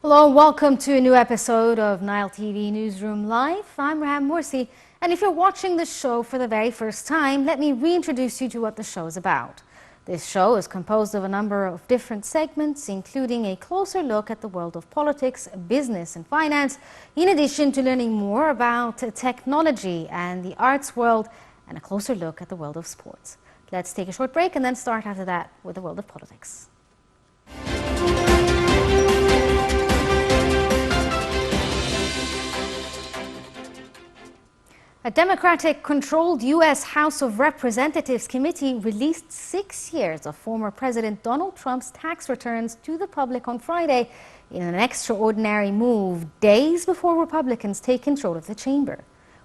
Hello, welcome to a new episode of Nile TV Newsroom Live. I'm Raham Morsi, and if you're watching the show for the very first time, let me reintroduce you to what the show is about. This show is composed of a number of different segments, including a closer look at the world of politics, business and finance, in addition to learning more about technology and the arts world, and a closer look at the world of sports. Let's take a short break and then start after that with the world of politics. A Democratic-controlled U.S. House of Representatives committee released 6 years of former President Donald Trump's tax returns to the public on Friday in an extraordinary move, days before Republicans take control of the chamber.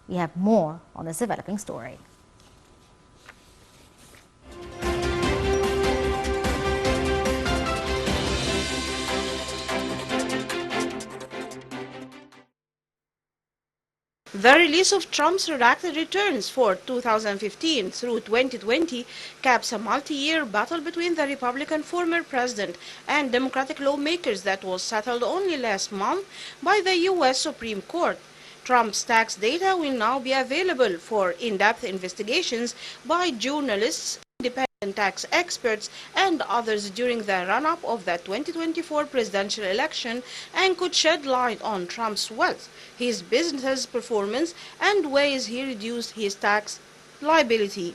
We have more on this developing story. The release of Trump's redacted returns for 2015 through 2020 caps a multi-year battle between the Republican former president and Democratic lawmakers that was settled only last month by the U.S. Supreme Court. Trump's tax data will now be available for in-depth investigations by journalists, independent tax experts, and others during the run-up of the 2024 presidential election and could shed light on Trump's wealth, his business performance, and ways he reduced his tax liability.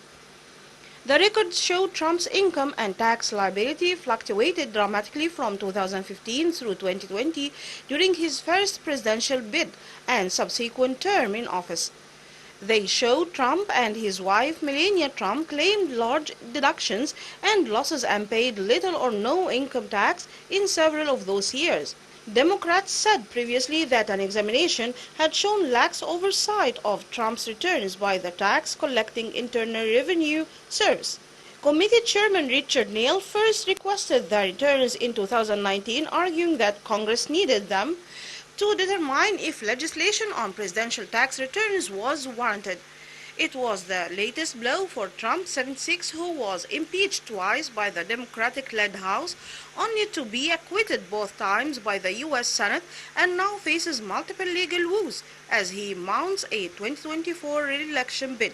The records show Trump's income and tax liability fluctuated dramatically from 2015 through 2020 during his first presidential bid and subsequent term in office. They show Trump and his wife Melania Trump claimed large deductions and losses and paid little or no income tax in several of those years. Democrats said previously that an examination had shown lax oversight of Trump's returns by the Tax Collecting Internal Revenue Service. Committee Chairman Richard Nile first requested the returns in 2019, arguing that Congress needed them to determine if legislation on presidential tax returns was warranted. It was the latest blow for Trump, 76, who was impeached twice by the Democratic-led House, only to be acquitted both times by the U.S. Senate, and now faces multiple legal woes as he mounts a 2024 re-election bid.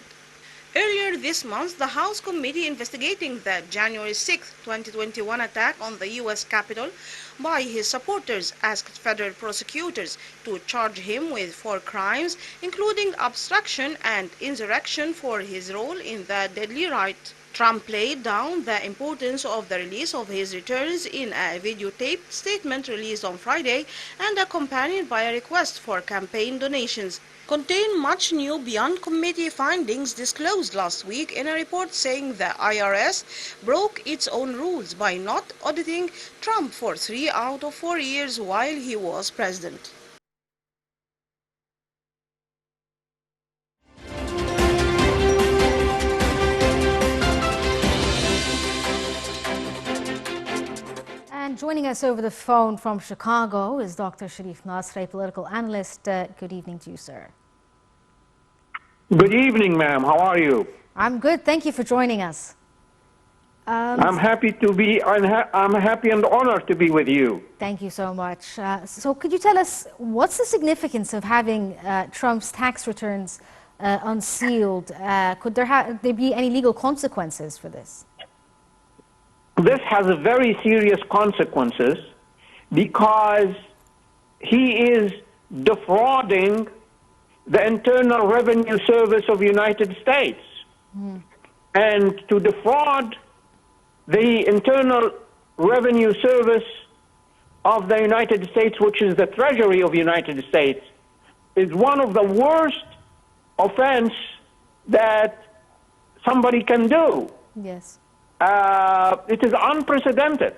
Earlier this month, the House committee investigating the January 6, 2021 attack on the U.S. Capitol by his supporters asked federal prosecutors to charge him with 4 crimes, including obstruction and insurrection for his role in the deadly riot. Trump played down the importance of the release of his returns in a videotaped statement released on Friday and accompanied by a request for campaign donations. Contain much new beyond committee findings disclosed last week in a report saying the IRS broke its own rules by not auditing Trump for 3 out of 4 years while he was president. And joining us over the phone from Chicago is Dr. Sharif Nasr, a political analyst. Good evening to you, sir. Good evening, ma'am. How are you? I'm good. Thank you for joining us. I'm happy to be. I'm happy and honored to be with you. Thank you so much. So could you tell us what's the significance of having Trump's tax returns unsealed? Could there be any legal consequences for this? This has a very serious consequences because he is defrauding the Internal Revenue Service of the United States. And to defraud the Internal Revenue Service of the United States, which is the Treasury of the United States, is one of the worst offense that somebody can do. Yes. It is unprecedented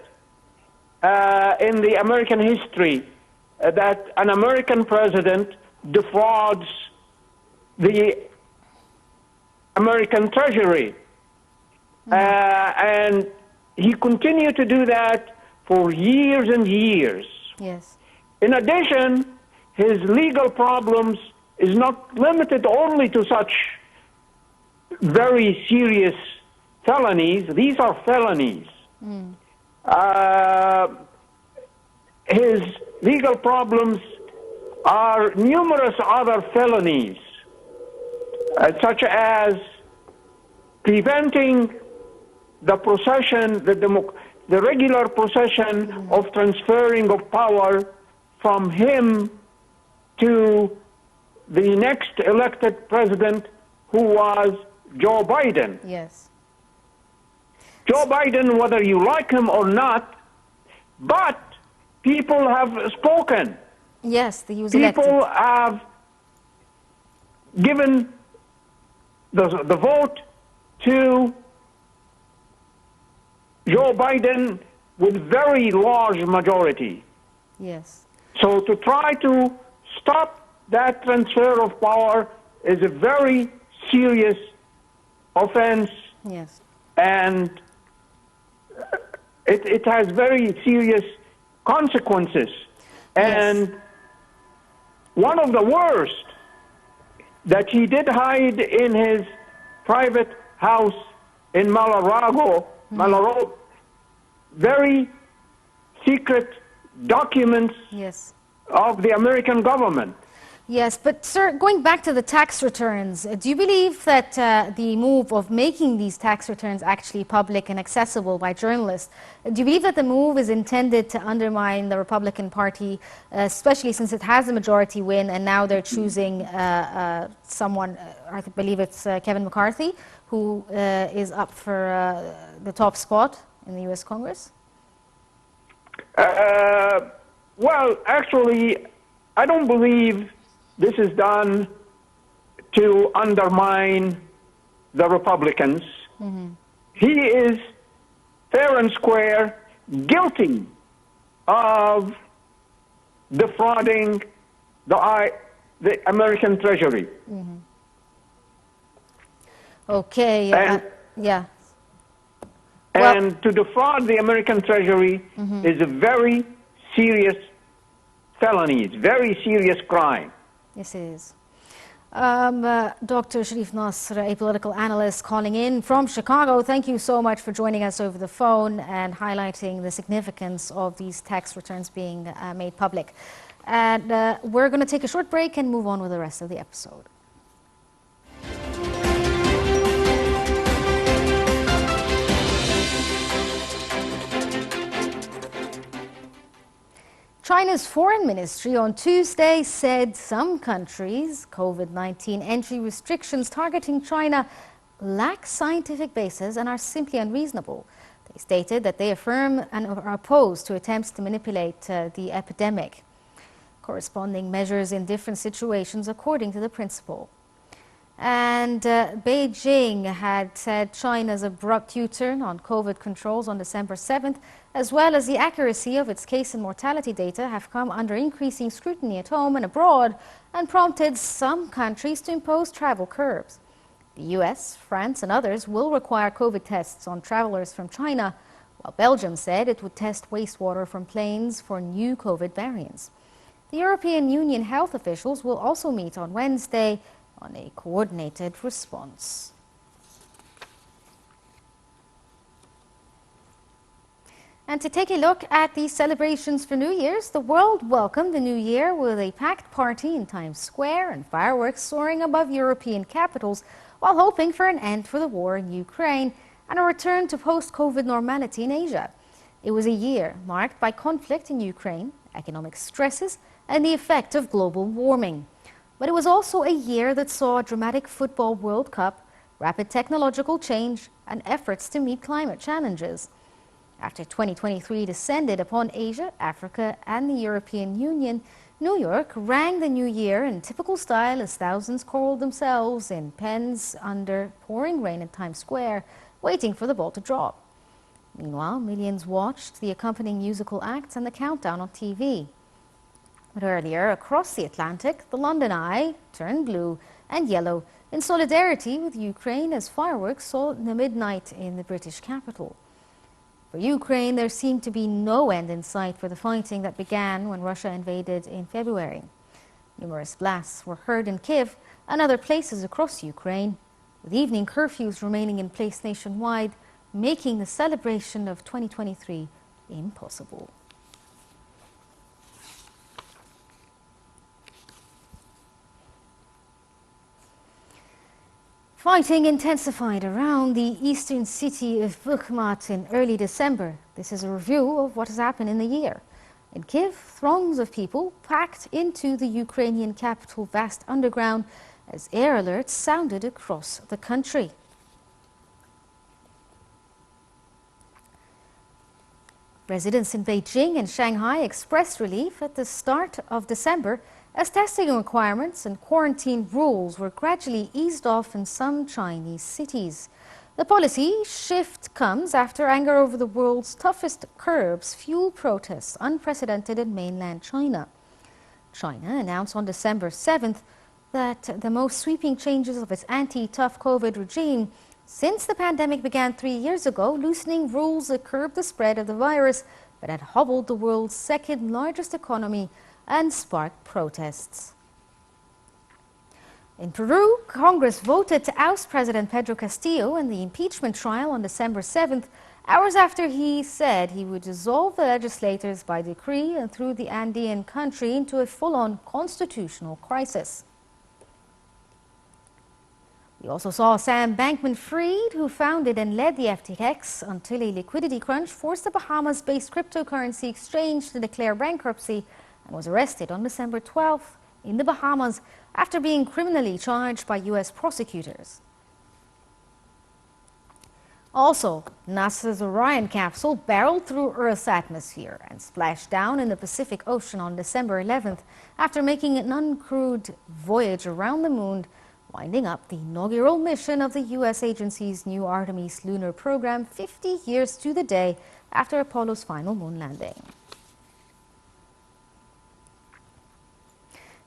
in the American history that an American president defrauds the American Treasury. And he continued to do that for years and years. Yes. In addition, his legal problems is not limited only to such very serious felonies. These are felonies. His legal problems are numerous other felonies, such as preventing the procession, the regular procession of transferring of power from him to the next elected president, who was Joe Biden. Yes. Joe Biden, whether you like him or not, but people have spoken. Yes, he was People elected. have given the vote to Joe Biden with very large majority. Yes. So to try to stop that transfer of power is a very serious offense, Yes. and it has very serious consequences. And one of the worst that he did hide in his private house in Mar-a-Lago, very secret documents Yes. of the American government. Yes, but sir, going back to the tax returns, do you believe that the move of making these tax returns actually public and accessible by journalists, do you believe that the move is intended to undermine the Republican Party, especially since it has a majority win and now they're choosing someone, I believe it's Kevin McCarthy, who is up for the top spot in the U.S. Congress? Well, actually, I don't believe this is done to undermine the Republicans. He is fair and square guilty of defrauding the American Treasury. Okay, And- yeah. Well- And to defraud the American Treasury is a very serious felony. It's a very serious crime. Yes, it is. Dr. Sharif Nasr, a political analyst calling in from Chicago, thank you so much for joining us over the phone and highlighting the significance of these tax returns being made public. And we're going to take a short break and move on with the rest of the episode. China's foreign ministry on Tuesday said some countries' COVID-19 entry restrictions targeting China lack scientific basis and are simply unreasonable. They stated that they affirm and are opposed to attempts to manipulate the epidemic, corresponding measures in different situations according to the principle. And Beijing had said China's abrupt U-turn on COVID controls on December 7th, as well as the accuracy of its case and mortality data, have come under increasing scrutiny at home and abroad and prompted some countries to impose travel curbs. The US, France and others will require COVID tests on travelers from China, while Belgium said it would test wastewater from planes for new COVID variants. The European Union health officials will also meet on Wednesday on a coordinated response. And to take a look at the celebrations for New Year's, the world welcomed the new year with a packed party in Times Square and fireworks soaring above European capitals, while hoping for an end for the war in Ukraine and a return to post-COVID normality in Asia. It was a year marked by conflict in Ukraine, economic stresses, and the effect of global warming. But it was also a year that saw a dramatic football World Cup, rapid technological change, and efforts to meet climate challenges. After 2023 descended upon Asia, Africa, and the European Union, New York rang the new year in typical style as thousands curled themselves in pens under pouring rain in Times Square, waiting for the ball to drop. Meanwhile, millions watched the accompanying musical acts and the countdown on TV. But earlier, across the Atlantic, the London Eye turned blue and yellow in solidarity with Ukraine as fireworks saw the midnight in the British capital. For Ukraine, there seemed to be no end in sight for the fighting that began when Russia invaded in February. Numerous blasts were heard in Kiev and other places across Ukraine, with evening curfews remaining in place nationwide, making the celebration of 2023 impossible. Fighting intensified around the eastern city of Bakhmut in early December. This is a review of what has happened in the year. In Kiev, throngs of people packed into the Ukrainian capital vast underground as air alerts sounded across the country. Residents in Beijing and Shanghai expressed relief at the start of December as testing requirements and quarantine rules were gradually eased off in some Chinese cities. The policy shift comes after anger over the world's toughest curbs fueled protests unprecedented in mainland China. China announced on December 7th that the most sweeping changes of its anti-tough COVID regime since the pandemic began 3 years ago, loosening rules that curb the spread of the virus but had hobbled the world's second largest economy and sparked protests. In Peru, Congress voted to oust President Pedro Castillo in the impeachment trial on December 7th, hours after he said he would dissolve the legislators by decree and threw the Andean country into a full-on constitutional crisis. We also saw Sam Bankman-Fried, who founded and led the FTX until a liquidity crunch forced the Bahamas-based cryptocurrency exchange to declare bankruptcy, and was arrested on December 12th in the Bahamas after being criminally charged by U.S. prosecutors. Also, NASA's Orion capsule barreled through Earth's atmosphere and splashed down in the Pacific Ocean on December 11th after making an uncrewed voyage around the moon, winding up the inaugural mission of the U.S. agency's new Artemis lunar program 50 years to the day after Apollo's final moon landing.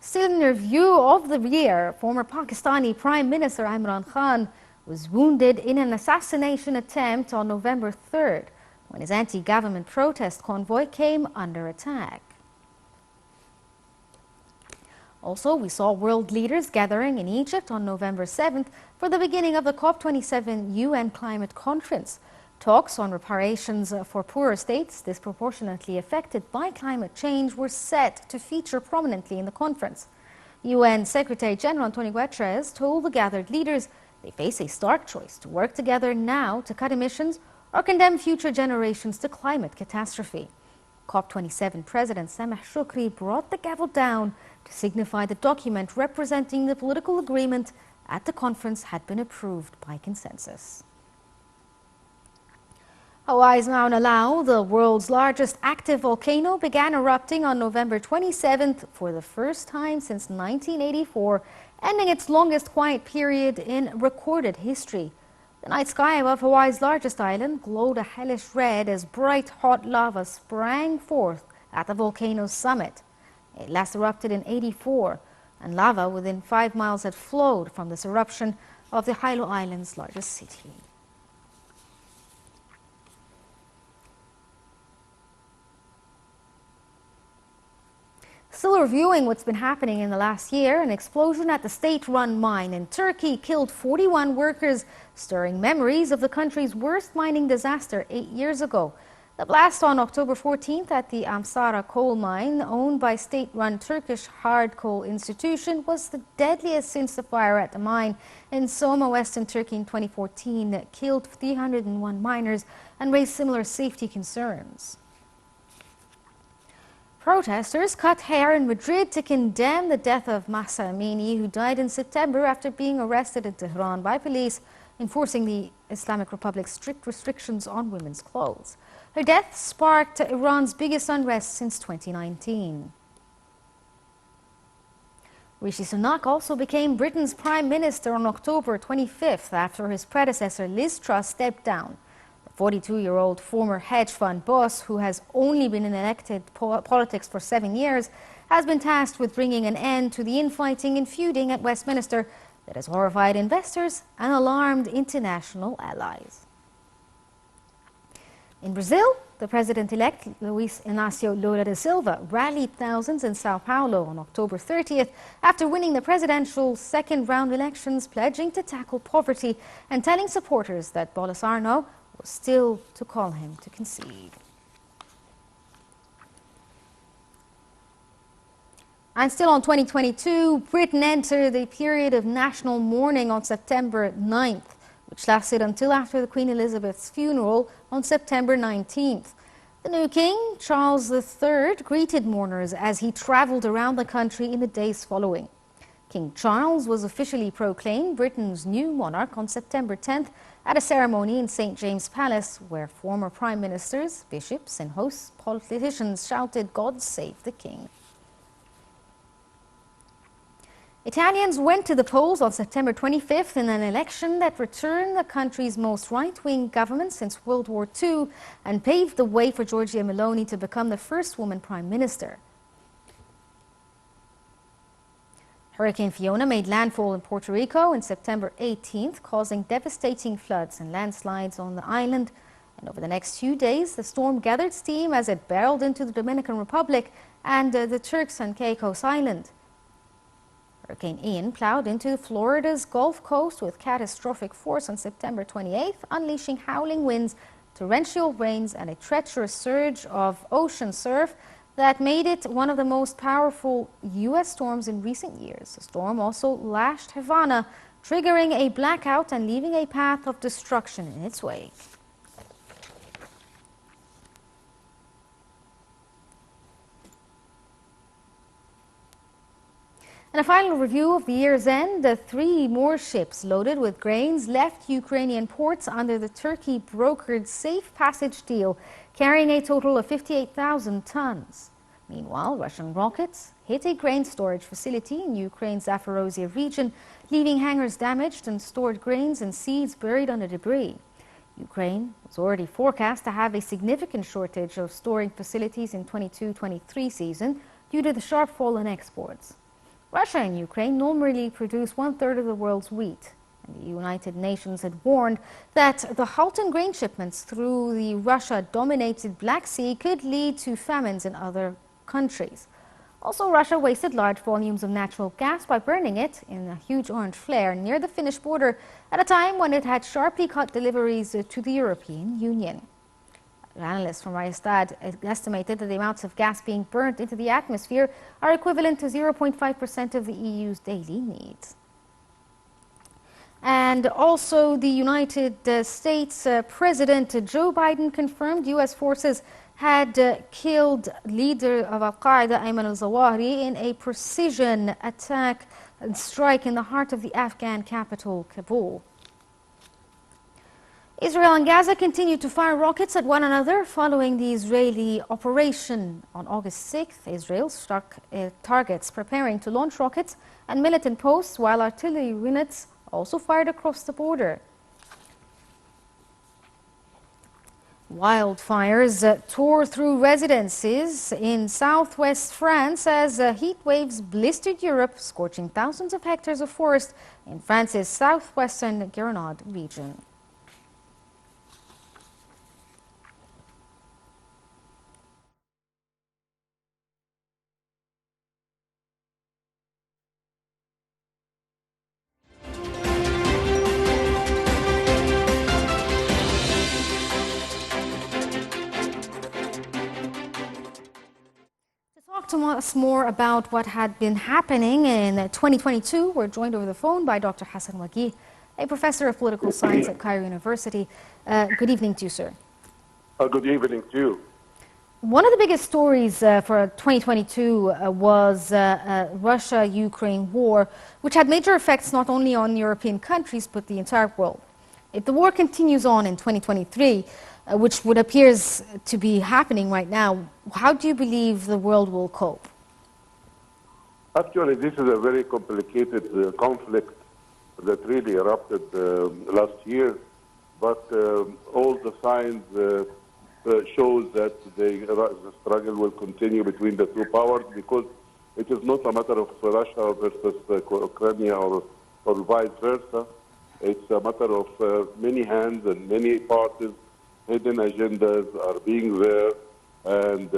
Still in review of the year, former Pakistani Prime Minister Imran Khan was wounded in an assassination attempt on November 3rd when his anti-government protest convoy came under attack. Also, we saw world leaders gathering in Egypt on November 7th for the beginning of the COP27 UN Climate Conference. Talks on reparations for poorer states disproportionately affected by climate change were set to feature prominently in the conference. UN Secretary General Antonio Guterres told the gathered leaders they face a stark choice to work together now to cut emissions or condemn future generations to climate catastrophe. COP27 President Sameh Shukri brought the gavel down to signify the document representing the political agreement at the conference had been approved by consensus. Hawaii's Mauna Loa, the world's largest active volcano, began erupting on November 27th for the first time since 1984, ending its longest quiet period in recorded history. The night sky above Hawaii's largest island glowed a hellish red as bright hot lava sprang forth at the volcano's summit. It last erupted in '84, and lava within 5 miles had flowed from this eruption of the Hilo Island's largest city. Still reviewing what's been happening in the last year, an explosion at the state-run mine in Turkey killed 41 workers, stirring memories of the country's worst mining disaster 8 years ago. The blast on October 14th at the Amsara coal mine, owned by state-run Turkish Hard Coal Institution, was the deadliest since the fire at the mine in Soma, Western Turkey in 2014 that killed 301 miners and raised similar safety concerns. Protesters cut hair in Madrid to condemn the death of Mahsa Amini, who died in September after being arrested in Tehran by police, enforcing the Islamic Republic's strict restrictions on women's clothes. Her death sparked Iran's biggest unrest since 2019. Rishi Sunak also became Britain's Prime Minister on October 25th after his predecessor Liz Truss stepped down. 42-year-old former hedge fund boss, who has only been in elected politics for 7 years, has been tasked with bringing an end to the infighting and feuding at Westminster that has horrified investors and alarmed international allies. In Brazil, the president-elect Luiz Inácio Lula da Silva rallied thousands in Sao Paulo on October 30th after winning the presidential second-round elections, pledging to tackle poverty and telling supporters that Bolsonaro was still to call him to concede. And still on 2022, Britain entered a period of national mourning on September 9th, which lasted until after the Queen Elizabeth's funeral on September 19th. The new King, Charles III, greeted mourners as he travelled around the country in the days following. King Charles was officially proclaimed Britain's new monarch on September 10th at a ceremony in St. James Palace, where former prime ministers, bishops and host politicians shouted, "God save the King." Italians went to the polls on September 25th in an election that returned the country's most right-wing government since World War II and paved the way for Giorgia Meloni to become the first woman prime minister. Hurricane Fiona made landfall in Puerto Rico on September 18th, causing devastating floods and landslides on the island. And over the next few days, the storm gathered steam as it barreled into the Dominican Republic and the Turks and Caicos Island. Hurricane Ian plowed into Florida's Gulf Coast with catastrophic force on September 28th, unleashing howling winds, torrential rains, and a treacherous surge of ocean surf that made it one of the most powerful U.S. storms in recent years. The storm also lashed Havana, triggering a blackout and leaving a path of destruction in its wake. In a final review of the year's end, 3 more ships loaded with grains left Ukrainian ports under the Turkey-brokered safe passage deal, carrying a total of 58,000 tons. Meanwhile, Russian rockets hit a grain storage facility in Ukraine's Zaporozhye region, leaving hangars damaged and stored grains and seeds buried under debris. Ukraine was already forecast to have a significant shortage of storing facilities in 22-23 season due to the sharp fall in exports. Russia and Ukraine normally produce 1/3 of the world's wheat, and the United Nations had warned that the halt in grain shipments through the Russia-dominated Black Sea could lead to famines in other countries. Also, Russia wasted large volumes of natural gas by burning it in a huge orange flare near the Finnish border at a time when it had sharply cut deliveries to the European Union. Analysts from Rystad estimated that the amounts of gas being burnt into the atmosphere are equivalent to 0.5% of the EU's daily needs. And also, the United States President Joe Biden confirmed U.S. forces had killed leader of Al-Qaeda Ayman al-Zawahiri in a precision attack and strike in the heart of the Afghan capital, Kabul. Israel and Gaza continued to fire rockets at one another following the Israeli operation. On August 6th, Israel struck targets preparing to launch rockets and militant posts, while artillery units also fired across the border. Wildfires tore through residences in southwest France as heat waves blistered Europe, scorching thousands of hectares of forest in France's southwestern Gironde region. To us more about what had been happening in 2022, we're joined over the phone by Dr. Hassan Wagih, a professor of political science at Cairo University. Good evening to you, sir. Good evening to you. One of the biggest stories for 2022 was Russia-Ukraine war, which had major effects not only on European countries but the entire world. If the war continues on in 2023, which would appears to be happening right now, how do you believe the world will cope? Actually, this is a very complicated conflict that really erupted last year, but all the signs shows that the struggle will continue between the two powers, because it is not a matter of Russia versus Ukraine or vice versa. It's a matter of many hands and many parties. Hidden agendas are being there, and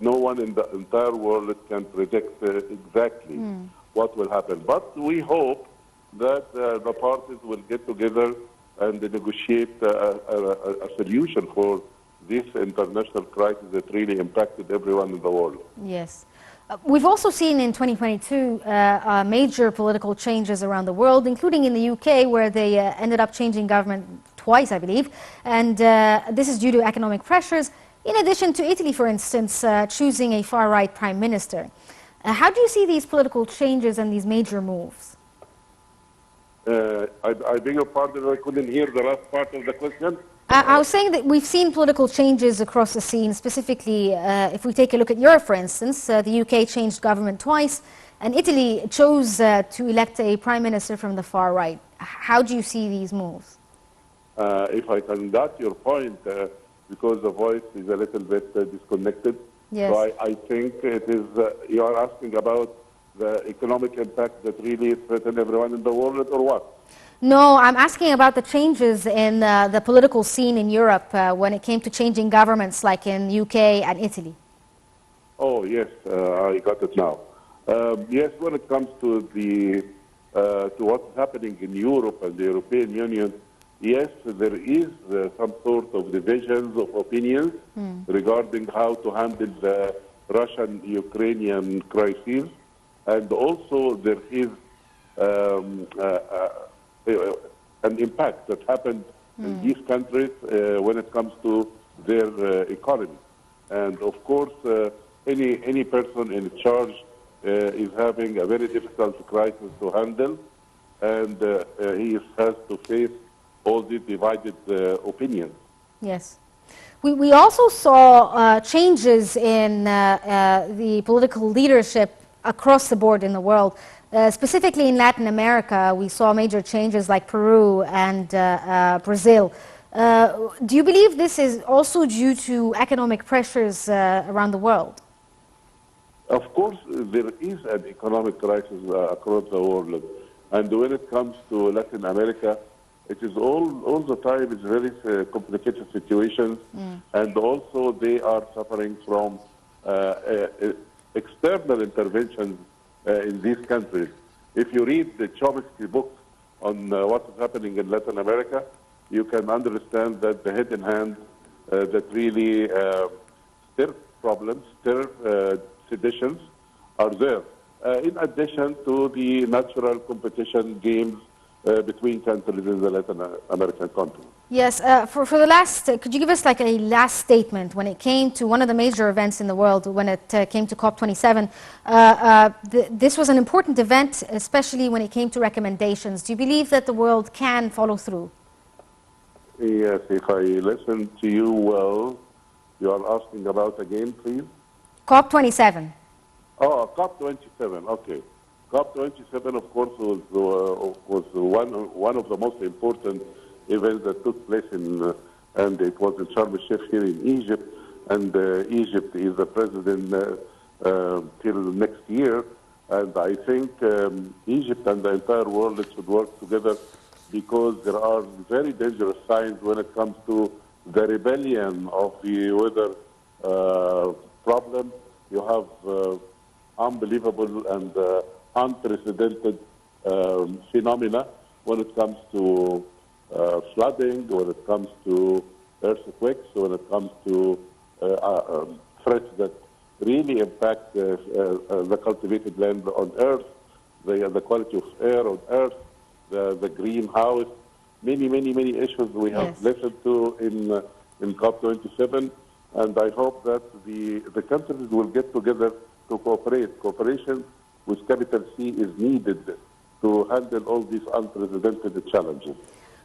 no one in the entire world can predict exactly what will happen. But we hope that the parties will get together and negotiate a solution for this international crisis that really impacted everyone in the world. Yes. We've also seen in 2022 major political changes around the world, including in the UK, where they ended up changing government twice, I believe. And this is due to economic pressures, in addition to Italy, for instance, choosing a far-right prime minister. How do you see these political changes and these major moves? I beg your pardon, I couldn't hear the last part of the question. I was saying that we've seen political changes across the scene, specifically if we take a look at Europe, for instance, the UK changed government twice, and Italy chose to elect a prime minister from the far right. How do you see these moves? If I can get your point, because the voice is a little bit disconnected. Yes. So I think it is, you are asking about the economic impact that really threaten everyone in the world, or what? No, I'm asking about the changes in the political scene in Europe when it came to changing governments like in UK and Italy. Oh, yes, I got it now. Yes, when it comes to to what's happening in Europe and the European Union, yes, there is some sort of divisions of opinions regarding how to handle the Russian-Ukrainian crisis. And also there is an impact that happened in these countries when it comes to their economy. And of course, any person in charge is having a very difficult crisis to handle, and he has to face all these divided opinions. Yes. We also saw changes in the political leadership across the board in the world. Specifically in Latin America, we saw major changes like Peru and Brazil. Do you believe this is also due to economic pressures around the world? Of course, there is an economic crisis across the world. And when it comes to Latin America, it is all the time, it's very complicated situations. And also they are suffering from external interventions in these countries. If you read the Chomsky book on what is happening in Latin America, you can understand that the hidden hand that really stir problems, stir seditions are there. In addition to the natural competition games between countries in the Latin American continent. Yes, for the last, could you give us like a last statement when it came to one of the major events in the world, when it came to COP27? This was an important event, especially when it came to recommendations. Do you believe that the world can follow through? Yes, if I listen to you well, you are asking about again, please? COP27. Oh, COP27, okay. COP27, of course, was one of the most important events that took place and it was in Sharm el-Sheikh here in Egypt, and Egypt is the president till next year, and I think Egypt and the entire world should work together, because there are very dangerous signs when it comes to the rebellion of the weather problem. You have unbelievable and unprecedented phenomena when it comes to flooding, when it comes to earthquakes, when it comes to threats that really impact the cultivated land on Earth, the quality of air on Earth, the greenhouse, many issues we have listened to in COP27, and I hope that the countries will get together to cooperate. Cooperation with capital C is needed to handle all these unprecedented challenges.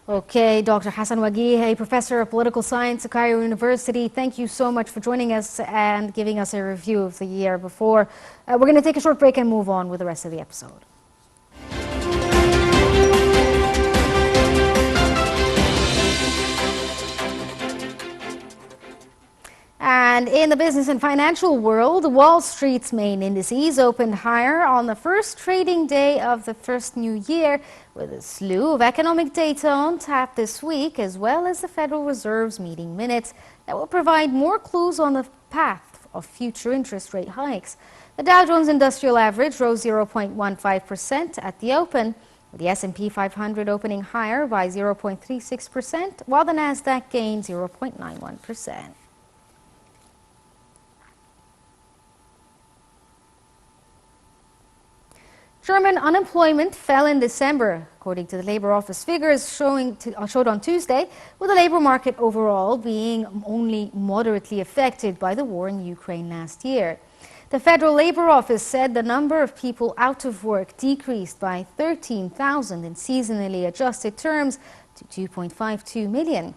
Okay, Dr. Hassan Wagih, a professor of political science at Cairo University, thank you so much for joining us and giving us a review of the year before. We're going to take a short break and move on with the rest of the episode. And in the business and financial world, Wall Street's main indices opened higher on the first trading day of the first new year, with a slew of economic data on tap this week, as well as the Federal Reserve's meeting minutes that will provide more clues on the path of future interest rate hikes. The Dow Jones Industrial Average rose 0.15% at the open, with the S&P 500 opening higher by 0.36%, while the Nasdaq gained 0.91%. German unemployment fell in December, according to the Labour Office figures showed on Tuesday, with the labour market overall being only moderately affected by the war in Ukraine last year. The Federal Labour Office said the number of people out of work decreased by 13,000 in seasonally adjusted terms to 2.52 million.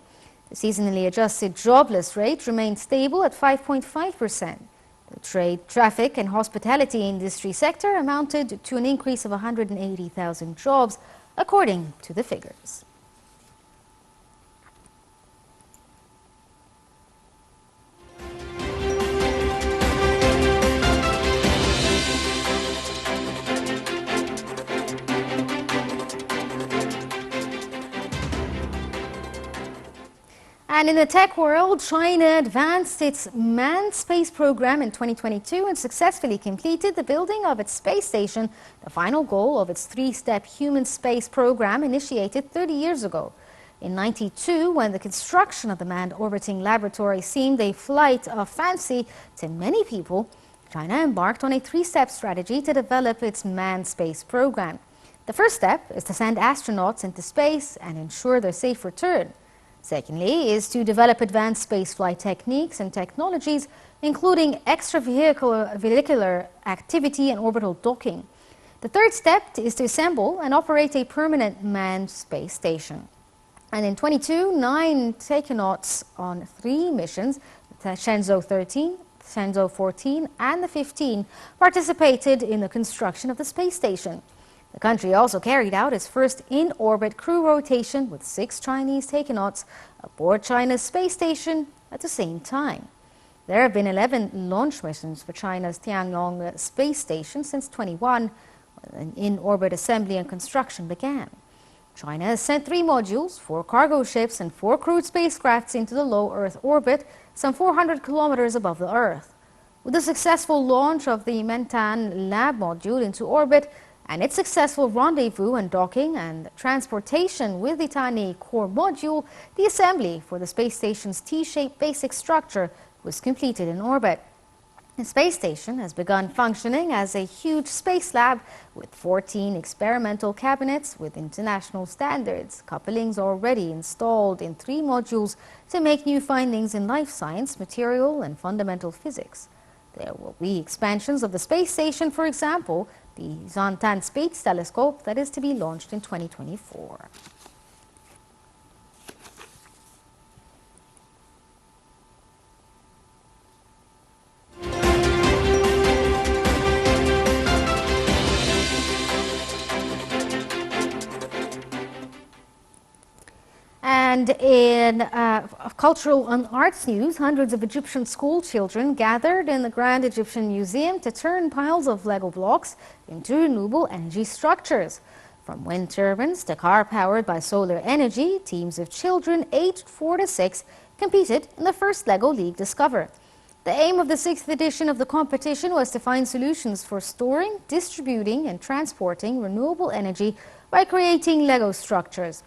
The seasonally adjusted jobless rate remained stable at 5.5%. The trade, traffic and hospitality industry sector amounted to an increase of 180,000 jobs, according to the figures. And in the tech world, China advanced its manned space program in 2022 and successfully completed the building of its space station, the final goal of its three-step human space program initiated 30 years ago. In 1992, when the construction of the manned orbiting laboratory seemed a flight of fancy to many people, China embarked on a three-step strategy to develop its manned space program. The first step is to send astronauts into space and ensure their safe return. Secondly is to develop advanced spaceflight techniques and technologies, including extravehicular activity and orbital docking. The third step is to assemble and operate a permanent manned space station. And in 2022, 9 takenauts on 3 missions, the Shenzhou 13, Shenzhou 14 and the 15, participated in the construction of the space station. The country also carried out its first in-orbit crew rotation with 6 Chinese takenauts aboard China's space station at the same time. There have been 11 launch missions for China's Tiangong space station since 2021, when in-orbit assembly and construction began. China has sent 3 modules, 4 cargo ships and 4 crewed spacecrafts into the low Earth orbit, some 400 kilometers above the Earth. With the successful launch of the Mentan Lab module into orbit, and its successful rendezvous and docking and transportation with the tiny core module, the assembly for the space station's T-shaped basic structure was completed in orbit. The space station has begun functioning as a huge space lab with 14 experimental cabinets with international standards, couplings already installed in 3 modules to make new findings in life science, material and fundamental physics. There will be expansions of the space station, for example, the Zhantan Space Telescope that is to be launched in 2024. And in cultural and arts news, hundreds of Egyptian school children gathered in the Grand Egyptian Museum to turn piles of Lego blocks into renewable energy structures. From wind turbines to car powered by solar energy, teams of children aged 4 to 6 competed in the first Lego League Discover. The aim of the 6th edition of the competition was to find solutions for storing, distributing and transporting renewable energy by creating Lego structures.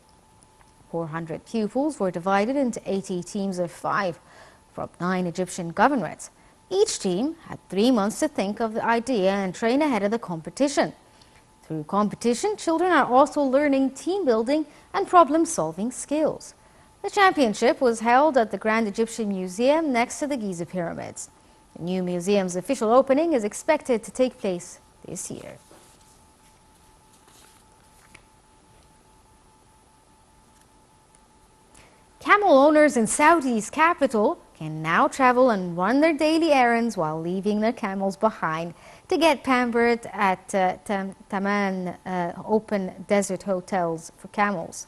400 pupils were divided into 80 teams of 5 from 9 Egyptian governorates. Each team had 3 months to think of the idea and train ahead of the competition. Through competition, children are also learning team building and problem-solving skills. The championship was held at the Grand Egyptian Museum next to the Giza Pyramids. The new museum's official opening is expected to take place this year. Camel owners in Saudi's capital can now travel and run their daily errands while leaving their camels behind to get pampered at Taman open desert hotels for camels.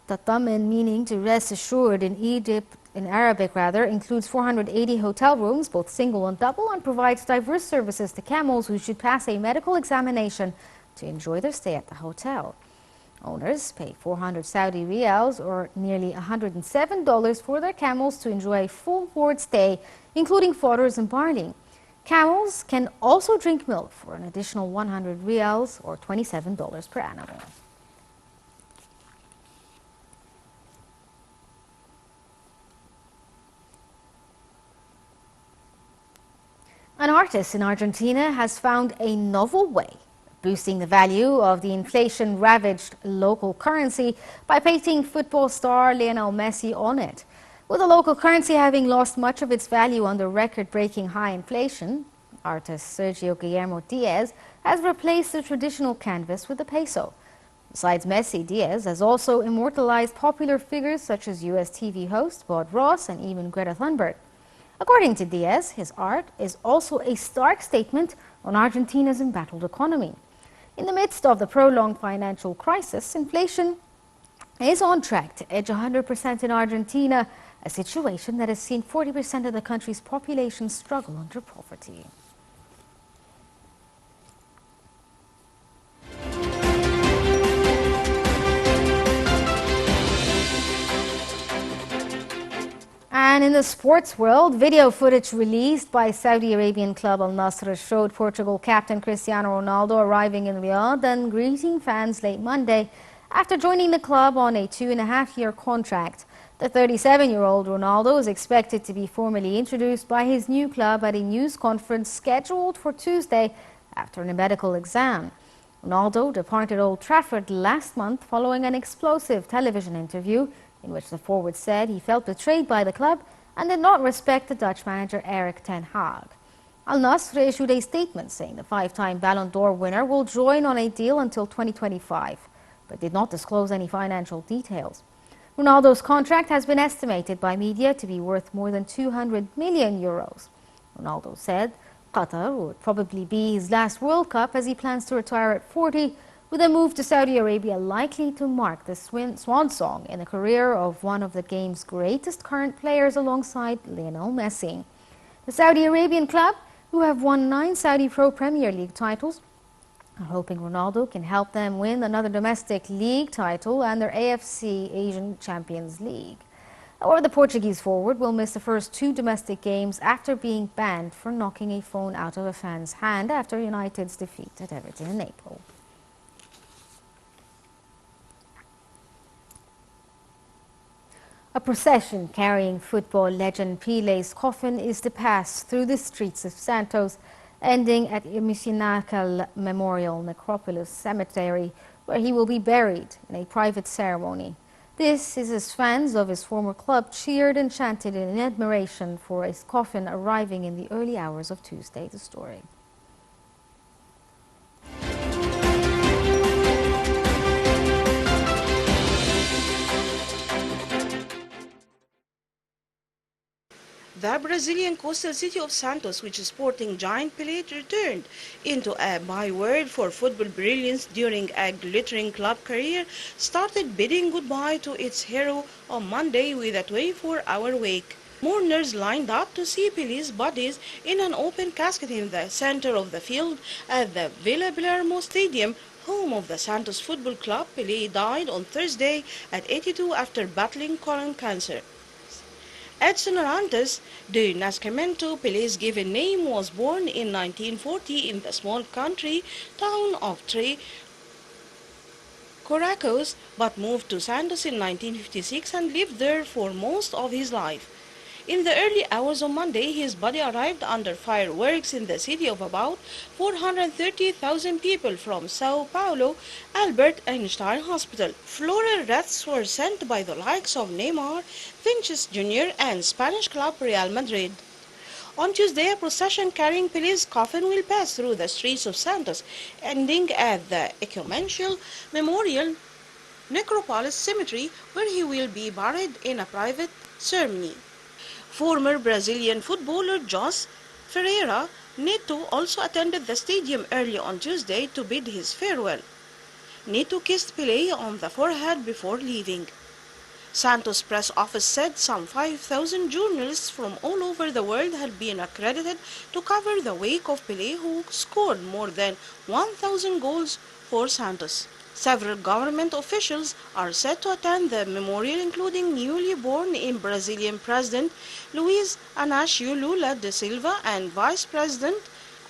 Tataman, meaning to rest assured in Arabic, includes 480 hotel rooms, both single and double, and provides diverse services to camels who should pass a medical examination to enjoy their stay at the hotel. Owners pay 400 Saudi riyals, or nearly $107, for their camels to enjoy a full board stay, including fodders and barley. Camels can also drink milk for an additional 100 riyals, or $27 per animal. An artist in Argentina has found a novel way of boosting the value of the inflation-ravaged local currency by painting football star Lionel Messi on it. With the local currency having lost much of its value under record-breaking high inflation, artist Sergio Guillermo Diaz has replaced the traditional canvas with the peso. Besides Messi, Diaz has also immortalized popular figures such as US TV host Bob Ross and even Greta Thunberg. According to Diaz, his art is also a stark statement on Argentina's embattled economy. In the midst of the prolonged financial crisis, inflation is on track to edge 100% in Argentina, a situation that has seen 40% of the country's population struggle under poverty. And in the sports world, video footage released by Saudi Arabian club Al Nassr showed Portugal captain Cristiano Ronaldo arriving in Riyadh and greeting fans late Monday after joining the club on a 2.5-year contract. The 37-year-old Ronaldo is expected to be formally introduced by his new club at a news conference scheduled for Tuesday after a medical exam. Ronaldo departed Old Trafford last month following an explosive television interview in which the forward said he felt betrayed by the club and did not respect the Dutch manager Erik ten Hag. Al Nassr issued a statement saying the 5-time Ballon d'Or winner will join on a deal until 2025, but did not disclose any financial details. Ronaldo's contract has been estimated by media to be worth more than 200 million euros. Ronaldo said Qatar would probably be his last World Cup as he plans to retire at 40, with a move to Saudi Arabia likely to mark the swan song in the career of one of the game's greatest current players alongside Lionel Messi. The Saudi Arabian club, who have won 9 Saudi Pro Premier League titles, are hoping Ronaldo can help them win another domestic league title and their AFC Asian Champions League. However, the Portuguese forward will miss the first 2 domestic games after being banned for knocking a phone out of a fan's hand after United's defeat at Everton in April. A procession carrying football legend Pelé's coffin is to pass through the streets of Santos, ending at Missinacal Memorial Necropolis Cemetery, where he will be buried in a private ceremony. This is as fans of his former club cheered and chanted in admiration for his coffin arriving in the early hours of Tuesday. The story. The Brazilian coastal city of Santos, which is sporting giant Pelé, returned into a byword for football brilliance during a glittering club career, started bidding goodbye to its hero on Monday with a 24-hour wake. Mourners lined up to see Pelé's bodies in an open casket in the center of the field at the Vila Belmiro Stadium, home of the Santos Football Club. Pelé died on Thursday at 82 after battling colon cancer. Edson Arantes de Nascimento, Pelé's given name, was born in 1940 in the small country town of Três Corações, but moved to Santos in 1956 and lived there for most of his life. In the early hours of Monday, his body arrived under fireworks in the city of about 430,000 people from Sao Paulo Albert Einstein Hospital. Floral wreaths were sent by the likes of Neymar, Vinicius Jr. and Spanish club Real Madrid. On Tuesday, a procession carrying Pelé's coffin will pass through the streets of Santos, ending at the Ecumenical Memorial Necropolis Cemetery, where he will be buried in a private ceremony. Former Brazilian footballer José Ferreira Neto also attended the stadium early on Tuesday to bid his farewell. Neto kissed Pelé on the forehead before leaving. Santos press office said some 5,000 journalists from all over the world had been accredited to cover the wake of Pelé, who scored more than 1,000 goals for Santos. Several government officials are set to attend the memorial, including newly born in Brazilian President Luiz Inácio Lula da Silva and Vice President,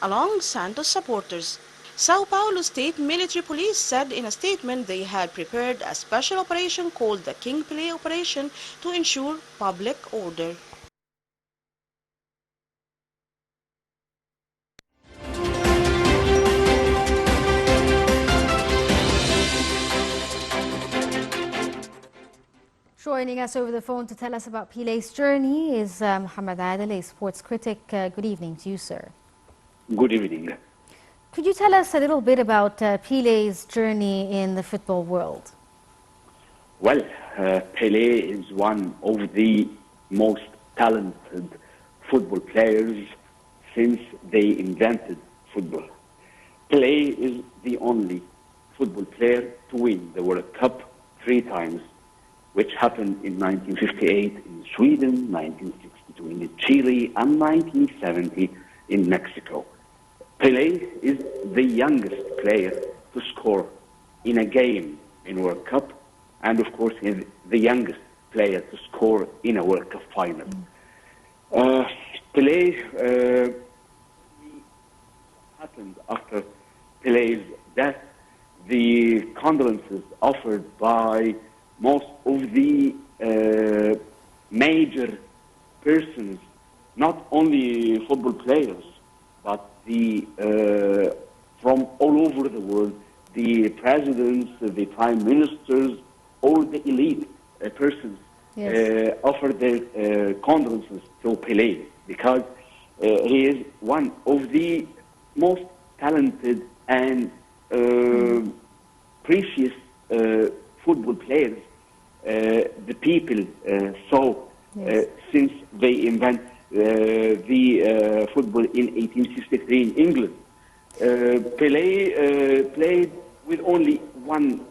along Santos supporters. Sao Paulo State Military Police said in a statement they had prepared a special operation called the King Pelé Operation to ensure public order. joining us over the phone to tell us about Pelé's journey is Mohamed Adel, a sports critic. Good evening to you, sir. Good evening. Could you tell us a little bit about Pelé's journey in the football world? Well, Pelé is one of the most talented football players since they invented football. Pelé is the only football player to win the World Cup 3 times, which happened in 1958 in Sweden, 1962 in Chile, and 1970 in Mexico. Pelé is the youngest player to score in a game in World Cup, and of course he's the youngest player to score in a World Cup final. Pelé happened after Pelé's death. The condolences offered by most of the major persons, not only football players, but the from all over the world, the presidents, the prime ministers, all the elite persons offered their condolences to Pelé, because he is one of the most talented and precious football players the people saw since they invented the football in 1863 in England. Pelé played with only one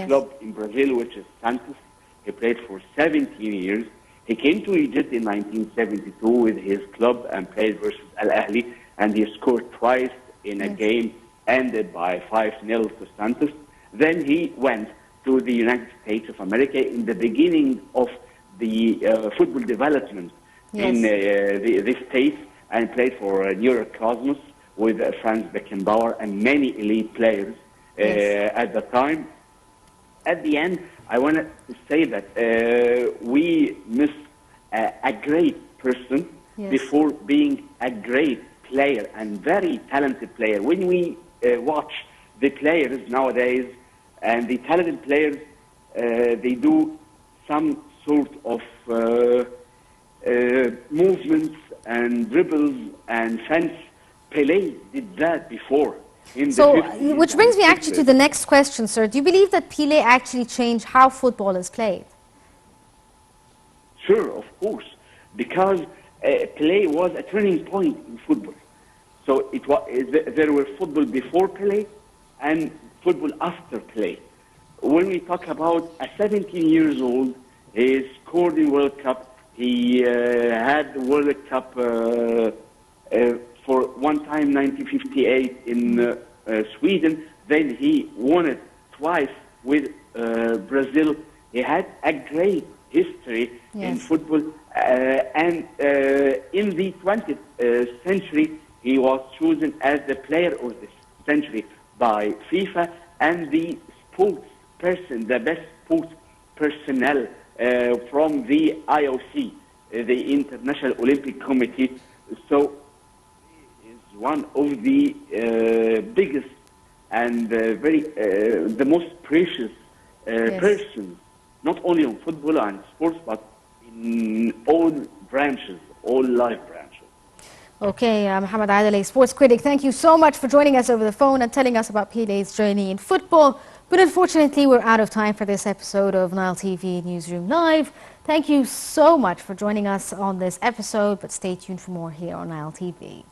club in Brazil, which is Santos. He played for 17 years. He came to Egypt in 1972 with his club and played versus Al Ahly, and he scored twice in a game ended by 5-0 to Santos. Then he went to the United States of America in the beginning of the football development in the States, and played for New York Cosmos with Franz Beckenbauer and many elite players at the time. At the end, I want to say that we miss a great person before being a great player and very talented player. When we watch the players nowadays, and the talented players, they do some sort of movements and dribbles and fence. Pelé did that before. So, which brings me actually to the next question, sir. Do you believe that Pelé actually changed how football is played? Sure, of course, because Pelé was a turning point in football. So it was, there were football before Pelé and football after Pelé. When we talk about a 17 years old, he scored in World Cup. He had the World Cup for one time, 1958 in Sweden. Then he won it twice with Brazil. He had a great history in football. And in the 20th century, he was chosen as the player of the century by FIFA and the sports person, the best sports personnel from the IOC, the International Olympic Committee. So he is one of the biggest and the most precious persons, not only on football and sports, but in all branches, all life branches. Okay, Mohamed Adel, sports critic, thank you so much for joining us over the phone and telling us about Pelé's journey in football. But unfortunately, we're out of time for this episode of Nile TV Newsroom Live. Thank you so much for joining us on this episode, but stay tuned for more here on Nile TV.